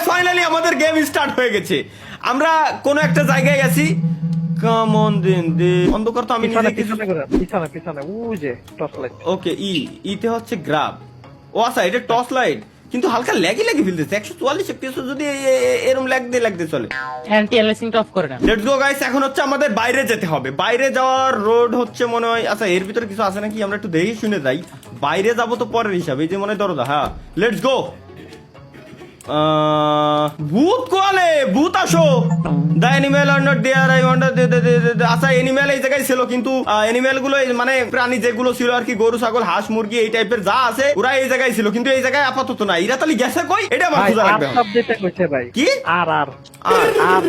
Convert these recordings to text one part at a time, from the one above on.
Finally আমাদের game start হয়ে গেছে। আমরা কোন একটা জায়গায় আছি। কাম অন দে অন্ধকার তো আমি নিজে কিছু। পিছনে ওই যে টর্চ লাইট। ওকে ইতে হচ্ছে গ্রাব। ও আচ্ছা এটা টর্চ লাইট, কিন্তু হালকা ল্যাগি ফেলতেছে। 144 FPS যদি এরকম ল্যাগ দিয়ে চলে। অ্যান্টি অ্যালিয়াসিংটা অফ করে না। লেটস গো গাইস, এখন হচ্ছে আমাদের বাইরে যেতে হবে। বাইরে যাওয়ার রোড হচ্ছে মনে হয়, আচ্ছা এর ভিতরে কিছু আছে নাকি আমরা একটু দেখে শুনে যাই। বাইরে যাব তো পরের হিসাবে, এই যে মনে হয় দরজা। হ্যাঁ লেটস গো। ভূত কোয়ালে, ভূত আসো। The animal are not there, I wonder. আচ্ছা অ্যানিমেল এই জায়গায় ছিল, কিন্তু অ্যানিমেল গুলো মানে প্রাণী যেগুলো ছিল আর কি, গরু ছাগল হাঁস মুরগি এই টাইপের যা আছে ওরা এই জায়গায় ছিল, কিন্তু এই জায়গায় আপাতত না। এরা তাহলে গেছে কই, এটা আমার ভাই খোঁজা আর লাগবে। সাবজেক্টে কইছে ভাই কি আর আর আর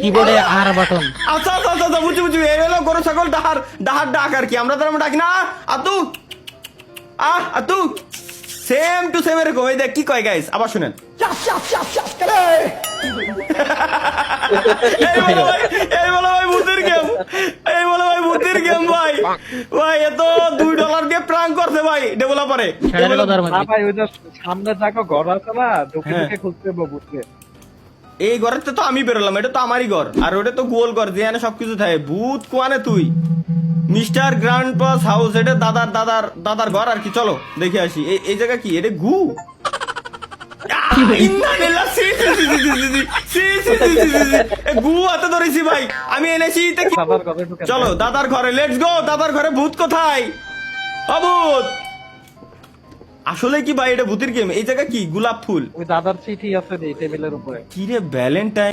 কিবোর্ডে আর বাটন। আচ্ছা আচ্ছা আচ্ছা বুঝছি এই হলো গরু ছাগল ডাহার ডাক আর কি, আমরা তার ডাকি না আতু আতু সেম টু সেম এরকম। এই দেখ কি কয় গাইস, আবার শুনেন। এই বলো ভাই ভূতের গেম, এই বলো ভাই ভূতের গেম। ভাই ভাই এত $2 দিয়ে প্রাঙ্ক করছে ভাই ডেভেলপারে। না ভাই ওই যে সামনে যাকো ঘর আছে না, ঢুকে ঢুকে খুঁজতে বুঝতে। এই ঘরের তো আমি বেরোলাম, এটা তো আমারই ঘর, আর ওটা তো গোল ঘর যেখানে সবকিছু থাকে। ভূত কোয়ানে তুই মিস্টার গ্র্যান্ডপাস হাউস, এটা দাদার ঘর আর কি। চলো দেখে আসি এই জায়গা কি, এটা গু। গু হাতে ধরেছি ভাই আমি, এনেছি। চলো দাদার ঘরে, লেটস গো। দাদার ঘরে ভূত কোথায়? অভূত আসলে কি ভাই এটা ভূতের গেম। এই জায়গা কি, গোলাপ ফুল। ওই দাদার চিঠি আছে রে টেবিলের উপরে। কি রে ভ্যালেন্টাইন